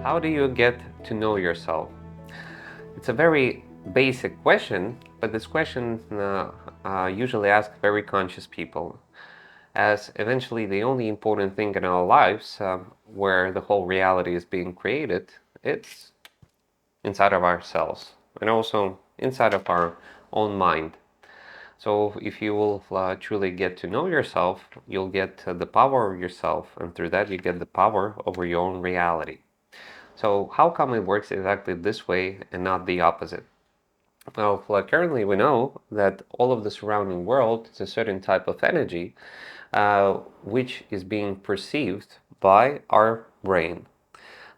How do you get to know yourself? It's a very basic question, but this question usually asked very conscious people, as eventually the only important thing in our lives, where the whole reality is being created, it's inside of ourselves and also inside of our own mind. So if you will truly get to know yourself, you'll get the power of yourself, and through that you get the power over your own reality. So how come it works exactly this way and not the opposite? Well, currently we know that all of the surrounding world is a certain type of energy which is being perceived by our brain.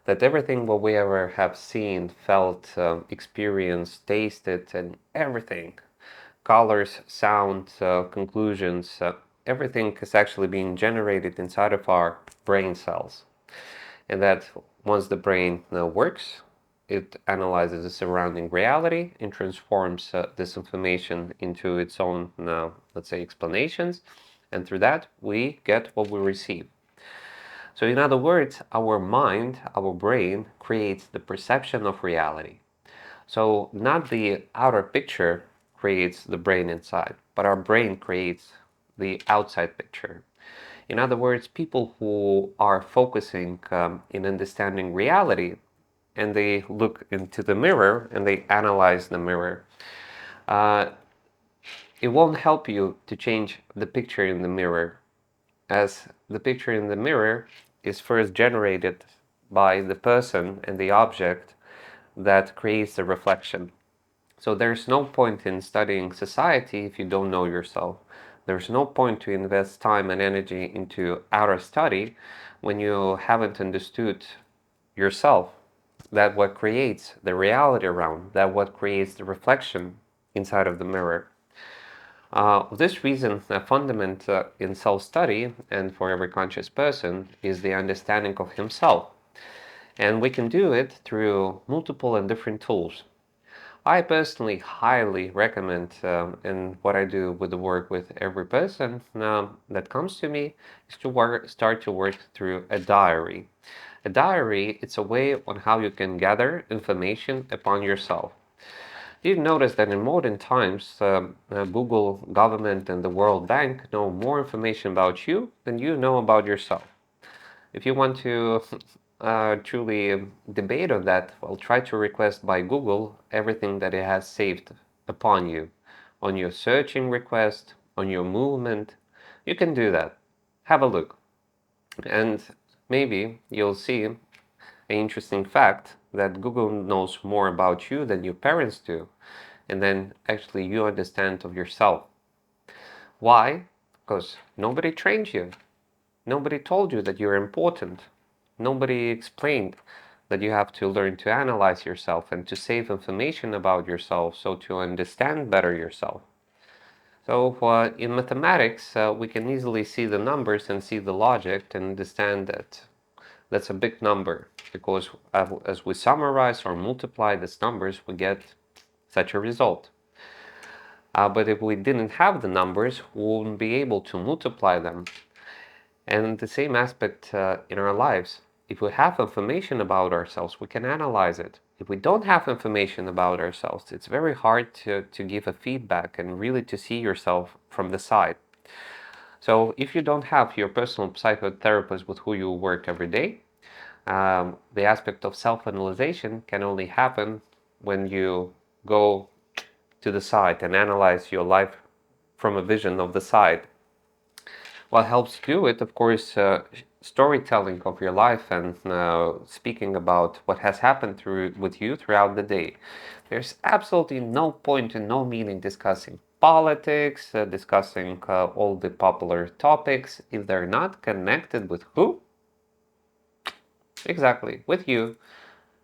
That everything what we ever have seen, felt, experienced, tasted, and everything, colors, sound, conclusions, everything is actually being generated inside of our brain cells. And that once the brain works, it analyzes the surrounding reality and transforms this information into its own, let's say, explanations. And through that, we get what we receive. So, in other words, our mind, our brain, creates the perception of reality. So, not the outer picture creates the brain inside, but our brain creates the outside picture. In other words, people who are focusing in understanding reality and they look into the mirror and they analyze the mirror, uh, it won't help you to change the picture in the mirror, as the picture in the mirror is first generated by the person and the object that creates the reflection. So there's no point in studying society if you don't know yourself. There's no point to invest time and energy into outer study when you haven't understood yourself, that what creates the reality around, that what creates the reflection inside of the mirror. This reason, a fundament in self-study and for every conscious person is the understanding of himself. And we can do it through multiple and different tools. I personally highly recommend, and what I do with the work with every person that comes to me is to start to work through a diary. A diary, it's a way on how you can gather information upon yourself. You notice that in modern times, Google, government, and the World Bank know more information about you than you know about yourself. If you want to truly debate on that, well, try to request by Google everything that it has saved upon you, on your searching request, on your movement. You can do that. Have a look. And maybe you'll see an interesting fact that Google knows more about you than your parents do. And then actually you understand of yourself. Why? Because nobody trained you. Nobody told you that you're important. Nobody explained that you have to learn to analyze yourself and to save information about yourself so to understand better yourself. So in mathematics, we can easily see the numbers and see the logic and understand that that's a big number because as we summarize or multiply these numbers, we get such a result. But if we didn't have the numbers, we wouldn't be able to multiply them. And the same aspect in our lives. If we have information about ourselves, we can analyze it. If we don't have information about ourselves, it's very hard to give a feedback and really to see yourself from the side. So if you don't have your personal psychotherapist with who you work every day, the aspect of self-analyzation can only happen when you go to the side and analyze your life from a vision of the side. What helps do it, of course, storytelling of your life and speaking about what has happened with you throughout the day. There's absolutely no point and no meaning discussing politics, discussing all the popular topics if they're not connected with who? Exactly, with you.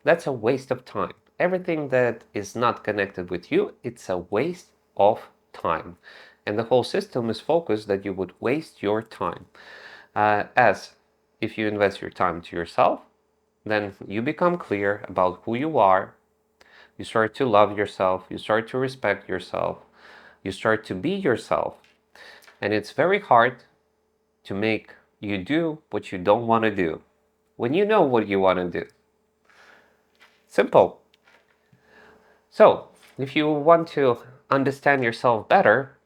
That's a waste of time. Everything that is not connected with you, it's a waste of time. And the whole system is focused that you would waste your time. As if you invest your time to yourself, then you become clear about who you are. You start to love yourself. You start to respect yourself. You start to be yourself. And it's very hard to make you do what you don't want to do when you know what you want to do. Simple. So, if you want to understand yourself better,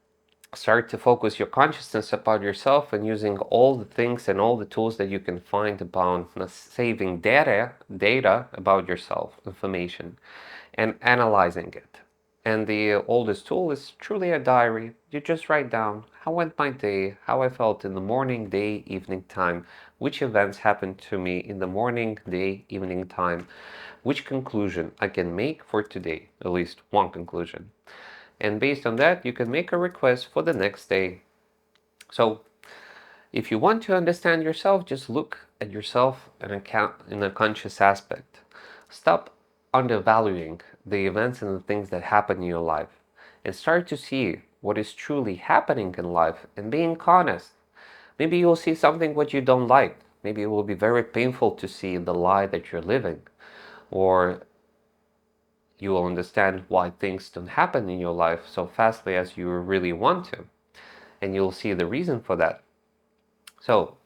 start to focus your consciousness about yourself and using all the things and all the tools that you can find about saving data about yourself, information, and analyzing it. And the oldest tool is truly a diary. You just write down how went my day, how I felt in the morning, day, evening time, which events happened to me in the morning, day, evening time, which conclusion I can make for today, at least one conclusion. And based on that, you can make a request for the next day. So if you want to understand yourself, just look at yourself in a conscious aspect. Stop undervaluing the events and the things that happen in your life and start to see what is truly happening in life and being honest. Maybe you'll see something what you don't like. Maybe it will be very painful to see the lie that you're living, or you will understand why things don't happen in your life so fastly as you really want to, and you'll see the reason for that. So,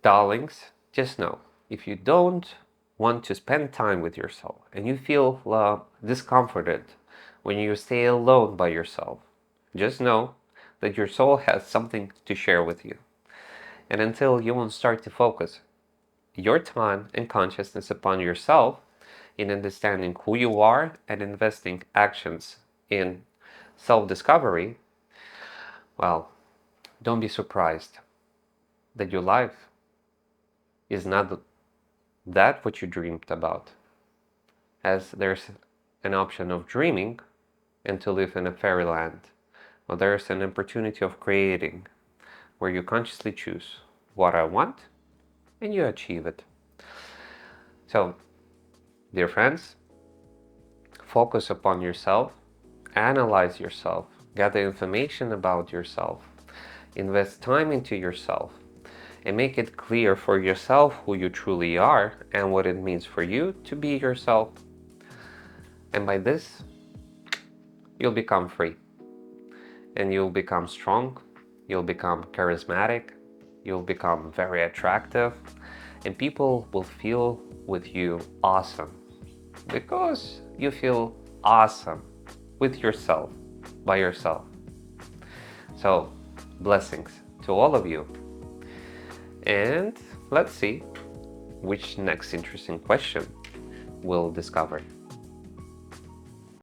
darlings, just know, if you don't want to spend time with yourself and you feel discomforted when you stay alone by yourself, just know that your soul has something to share with you. And until you won't start to focus your time and consciousness upon yourself in understanding who you are and investing actions in self-discovery, well, don't be surprised that your life is not that what you dreamed about, as there's an option of dreaming and to live in a fairyland, or there's an opportunity of creating where you consciously choose what I want and you achieve it. So, dear friends, focus upon yourself, analyze yourself, gather information about yourself, invest time into yourself, and make it clear for yourself who you truly are and what it means for you to be yourself. And by this, you'll become free. And you'll become strong, you'll become charismatic, you'll become very attractive, and people will feel with you awesome. Because you feel awesome with yourself, by yourself. So, blessings to all of you. And let's see which next interesting question we'll discover.